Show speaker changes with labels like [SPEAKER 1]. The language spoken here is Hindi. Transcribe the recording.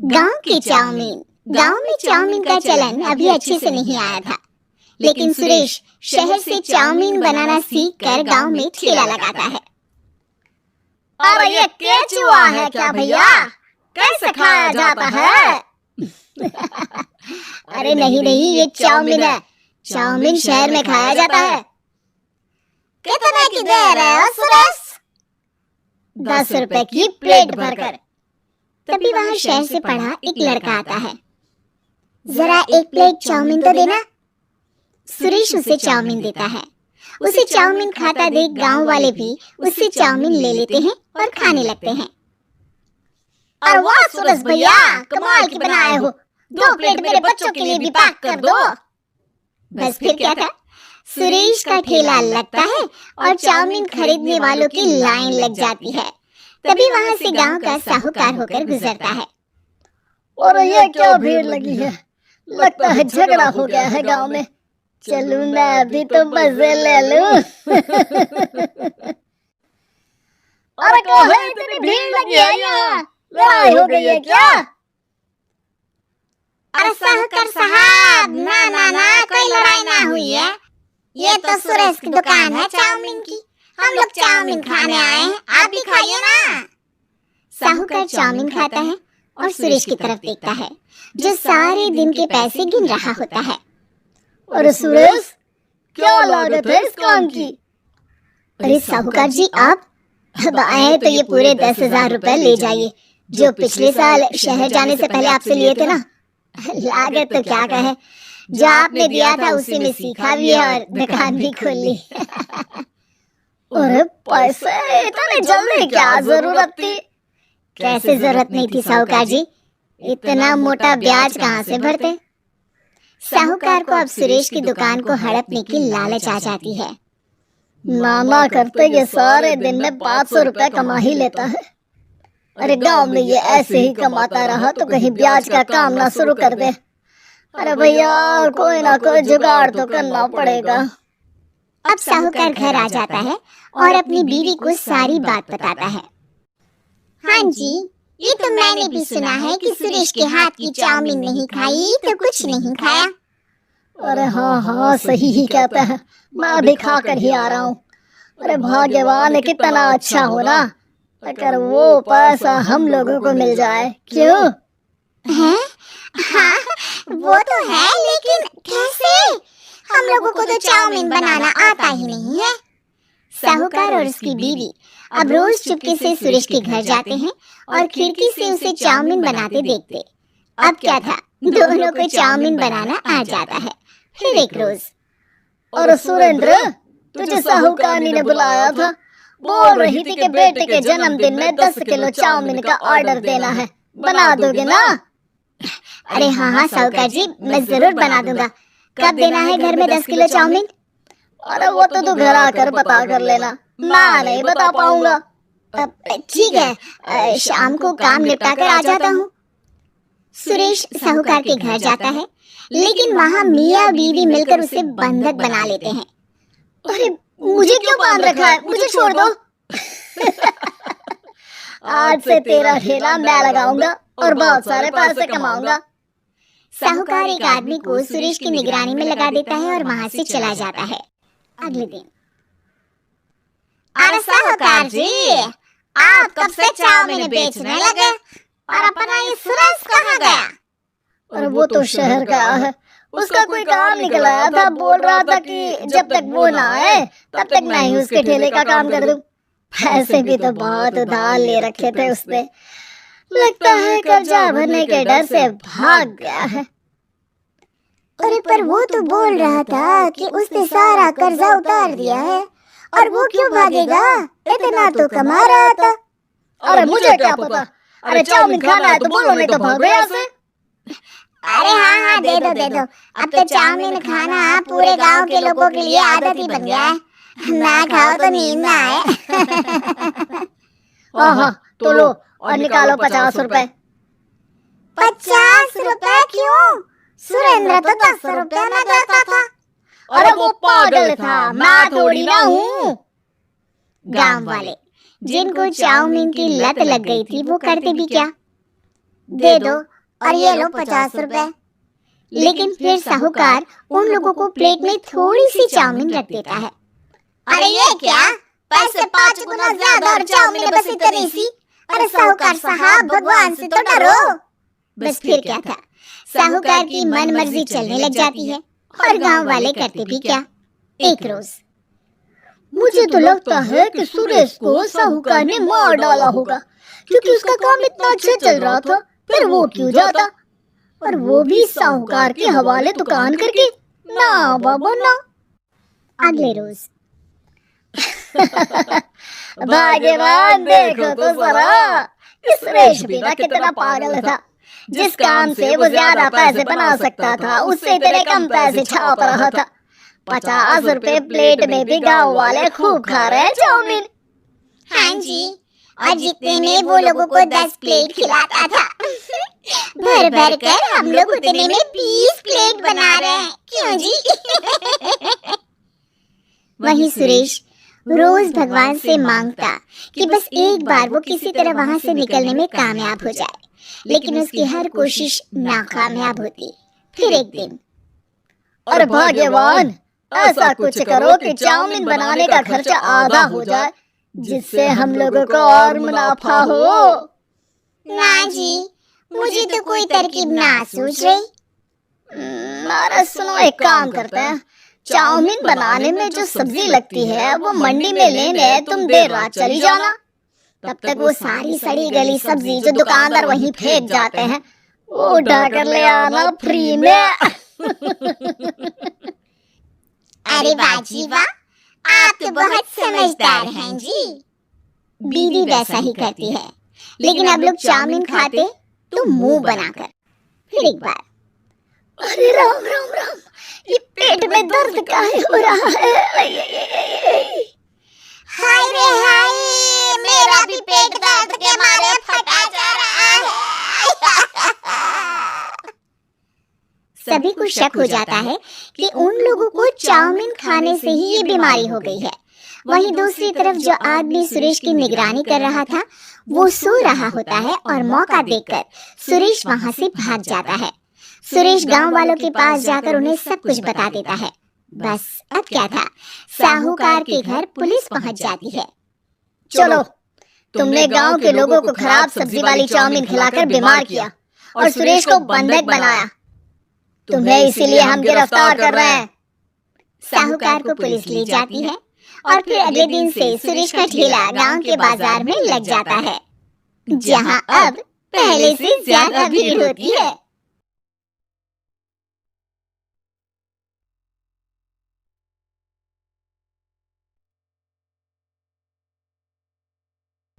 [SPEAKER 1] गांव की चाउमीन। गांव में चाउमीन का चलन अभी अच्छे से नहीं आया था, लेकिन सुरेश शहर से चाउमीन बनाना सीख कर गाँव में ठेला लगाता है।
[SPEAKER 2] अरे ये केचुआ है क्या भैया? कैसे खाया जाता है?
[SPEAKER 1] अरे नहीं नहीं, ये चाउमीन है। चाउमीन शहर में खाया जाता है।
[SPEAKER 2] कितने की दे रहे हो सुरेश?
[SPEAKER 1] 10 रुपए की प्लेट भरकर। तभी वहाँ शहर से पढ़ा एक लड़का आता है। जरा एक प्लेट चाउमीन तो देना। सुरेश उसे चाउमीन देता है। उसे चाउमीन खाता देख गांव वाले भी उससे चाउमीन ले लेते हैं और खाने लगते हैं।
[SPEAKER 2] अरे वाह सुरेश भैया, कमाल की बनाए हो। 2 प्लेट मेरे बच्चों के लिए भी पैक कर दो।
[SPEAKER 1] बस फिर क्या था, सुरेश का ठेला लगता है और चाउमीन खरीदने वालों की लाइन लग जाती है। तभी वहाँ से गांव का साहूकार होकर गुजरता है।
[SPEAKER 2] और ये क्या भीड़ लगी है? लगता है झगड़ा हो गया है गांव में। चलूं मैं अभी तो मजे ले लूं। अरे क्या है, इतनी भीड़ लगी है यहाँ? लड़ाई हो गई है क्या?
[SPEAKER 1] अरे साहूकार साहब, ना ना ना, कोई लड़ाई ना हुई है। ये तो सुरेश की दुकान है चाउमीन की। हम लोग चाउमीन खाने आए हैं, आप भी खाइए ना। साहूकार चाउमीन खाता है और सुरेश की तरफ देखता है, जो सारे दिन के पैसे गिन रहा होता है।
[SPEAKER 2] अरे सुरेश, क्या लागत है इस काम की?
[SPEAKER 1] अरे साहूकार जी, आप अब आए तो ये पूरे 10,000 रुपए ले जाइए, जो पिछले साल शहर जाने से पहले आपसे लिए थे ना। लागत तो क्या कहे, जो आपने दिया था उसी में सीखा भी है और दुकान भी खोल ली।
[SPEAKER 2] अरे पैसे इतने जल्दी क्या जरूरत थी?
[SPEAKER 1] कैसे जरूरत नहीं थी साहूकार जी, इतना मोटा ब्याज कहाँ से भरते। साहूकार को अब सुरेश की दुकान को हड़पने की लालच आ जाती है।
[SPEAKER 2] नाना करते ये सारे दिन में 500 रुपए कमा ही लेता है। अरे गांव में ये ऐसे ही कमाता रहा तो कहीं ब्याज का काम ना शुरू कर दे। अरे भैया, कोई ना कोई जुगाड़ तो करना पड़ेगा।
[SPEAKER 1] अब साहूकार घर आ जाता है और अपनी बीवी को सारी बात बताता है। हाँ जी, ये तो मैंने भी सुना है कि सुरेश के हाथ की चाउमीन नहीं खाई तो कुछ नहीं खाया।
[SPEAKER 2] अरे हाँ हाँ, सही ही कहता है। मैं भी खा कर ही आ रहा हूँ। अरे भाग्यवान कितना अच्छा हो ना, अगर वो पैसा हम लोगों को मिल जाए। क्यों
[SPEAKER 1] है? हाँ, वो तो है, लेकिन कैसे? हम लोगों को तो चाउमीन बनाना आता ही नहीं है। साहूकार और उसकी बीवी अब रोज चुपके से सुरेश के घर जाते हैं और खिड़की से उसे चाउमीन बनाते देखते। अब क्या था, दोनों को चाउमीन बनाना आ जाता है। फिर एक रोज,
[SPEAKER 2] और सुरेंद्र, तुझे साहूकारनी ने बुलाया था। बोल रही थी कि बेटे के जन्मदिन में 10 किलो चाउमीन का ऑर्डर देना है, बना दोगे ना?
[SPEAKER 1] अरे हाँ हाँ साहूकार जी, मैं जरूर बना दूंगा। कब देना है घर में 10 किलो चाउमीन?
[SPEAKER 2] अरे वो तो तू घर आकर बता कर लेना, मैं नहीं बता पाऊंगा।
[SPEAKER 1] ठीक है, शाम को काम निपटा कर आ जाता हूँ। सुरेश साहूकार के घर जाता है, लेकिन वहाँ मियाँ बीवी मिलकर उसे बंधक बना लेते हैं।
[SPEAKER 2] अरे मुझे क्यों बांध रखा है? मुझे छोड़ दो। आज से तेरा ठेला मैं लगाऊंगा और बहुत सारे पैसे कमाऊंगा।
[SPEAKER 1] साहूकार एक आदमी को सुरेश की निगरानी में लगा देता है और वहाँ से चला जाता है। अगले दिन,
[SPEAKER 2] अरे साहूकार जी, आप कब से चाउमीन बेचने लगे और अपना ये सुरेश कहाँ गया? अरे वो तो शहर गया है, उसका कोई काम निकल आया था। बोल रहा था कि जब तक वो ना आए तब तक मैं ही उसके ठेले का काम कर दूं। पैसे भी तो बहुत उधार ले रखे थे उसने। लगता है कर्जा भरने के डर से भाग गया है।
[SPEAKER 1] अरे पर वो तो बोल रहा था कि उसने सारा कर्जा उतार दिया है, और वो क्यों भागेगा? इतना तो कमा रहा था।
[SPEAKER 2] अरे मुझे क्या पता। अरे चाउमीन खाना है तो बोलो, नहीं तो भागो यहाँ से।
[SPEAKER 1] अरे हाँ हाँ, दे दो दे दो। अब तो चाउमीन खाना पूरे गांव के लोगों के लिए आदत ही बन गया है। ना खाओ तो नींद ना आए।
[SPEAKER 2] हाँ, तो लो और निकालो 50 रुपए।
[SPEAKER 1] 50 रुपए क्यों? सुरेंद्र तो 10 रुपए में देता था।
[SPEAKER 2] अरे वो पागल था, मैं थोड़ी ना हूँ।
[SPEAKER 1] गांव वाले, जिनको चाउमीन की लत लग गई थी, वो करते भी क्या? दे दो और ये लो 50 रुपए। लेकिन फिर साहूकार उन लोगों को प्लेट में थोड़ी सी चाउमीन रख देता है।
[SPEAKER 2] अरे ये क्या, पैसे 5 गुना ज्यादा और चाउमीन बस इतनी सी।
[SPEAKER 1] अरे साहूकार साहब, भगवान से तो डरो। बस फिर क्या था, साहूकार की मन मर्जी चलने लग जाती है और गांव वाले करते भी क्या। एक रोज
[SPEAKER 2] मुझे तो लगता है कि सुरेश को साहूकार ने मार डाला होगा, क्योंकि उसका काम इतना अच्छा चल रहा था, फिर वो क्यों जाता, और वो भी साहूकार के हवाले दुकान करके। ना बाबा ना।
[SPEAKER 1] अगले रोज
[SPEAKER 2] भाग्यवान देखो तो जरा, इस सुरेश भी ना कितना पागल था। जिस काम से वो ज्यादा पैसे बना सकता था, उससे इतने कम पैसे छाप रहा था। 50 रुपए प्लेट में भी गाँव वाले खूब खा रहे हैं चाउमीन।
[SPEAKER 1] हाँ जी, और जितने में वो लोगों को 10 प्लेट खिलाता था, भर भर कर हम लोग उतने में 20 प्लेट बना रहे हैं। क्यों जी? वहीं सुरेश रोज भगवान से मांगता कि बस एक बार वो किसी तरह वहां से निकलने में कामयाब हो जाए, लेकिन उसकी हर कोशिश नाकामयाब होती। फिर एक दिन,
[SPEAKER 2] और भाग्यवान, ऐसा कुछ करो कि चाउमीन बनाने का खर्चा आधा हो जाए, जिससे हम लोगों को और मुनाफा हो।
[SPEAKER 1] ना जी, मुझे तो कोई तरकीब ना सूझ रही।
[SPEAKER 2] अरे सुनो, एक काम करते हैं, चाउमीन बनाने में जो सब्जी लगती है वो मंडी में लेने तुम देर रात चली जाना। तब तक वो सारी सड़ी गली सब्जी जो दुकानदार वहीं फेंक जाते हैं, वो उठा कर ले आना फ्री में।
[SPEAKER 1] अरे वाह जी वाह, आप तो बहुत समझदार हैं जी। बीवी वैसा ही करती है, लेकिन अब लोग चाउमीन खाते तो मुंह बनाकर। फिर एक बार,
[SPEAKER 2] अरे राम राम राम, ये पेट में दर्द काहे हो रहा है?
[SPEAKER 1] हाय रे हाय, मेरा भी पेट दर्द के मारे फटा जा रहा है। सभी को शक हो जाता है कि उन लोगों को चाउमीन खाने से ही ये बीमारी हो गई है। वहीं दूसरी तरफ जो आदमी सुरेश की निगरानी कर रहा था, वो सो रहा होता है और मौका देखकर सुरेश वहां से भाग जाता है। सुरेश गांव वालों के पास जाकर उन्हें सब कुछ बता देता है। बस अब क्या था, साहूकार के घर पुलिस पहुंच जाती है।
[SPEAKER 2] चलो, तुमने गांव के लोगों को खराब सब्जी वाली चाउमीन खिलाकर बीमार किया और सुरेश को बंधक बनाया। तुम्हें इसीलिए हम गिरफ्तार कर रहे हैं।
[SPEAKER 1] साहूकार को पुलिस ले जाती है और फिर अगले दिन से सुरेश का ठेला गांव के बाजार में लग जाता है, जहां अब पहले से ज्यादा भीड़ होती है।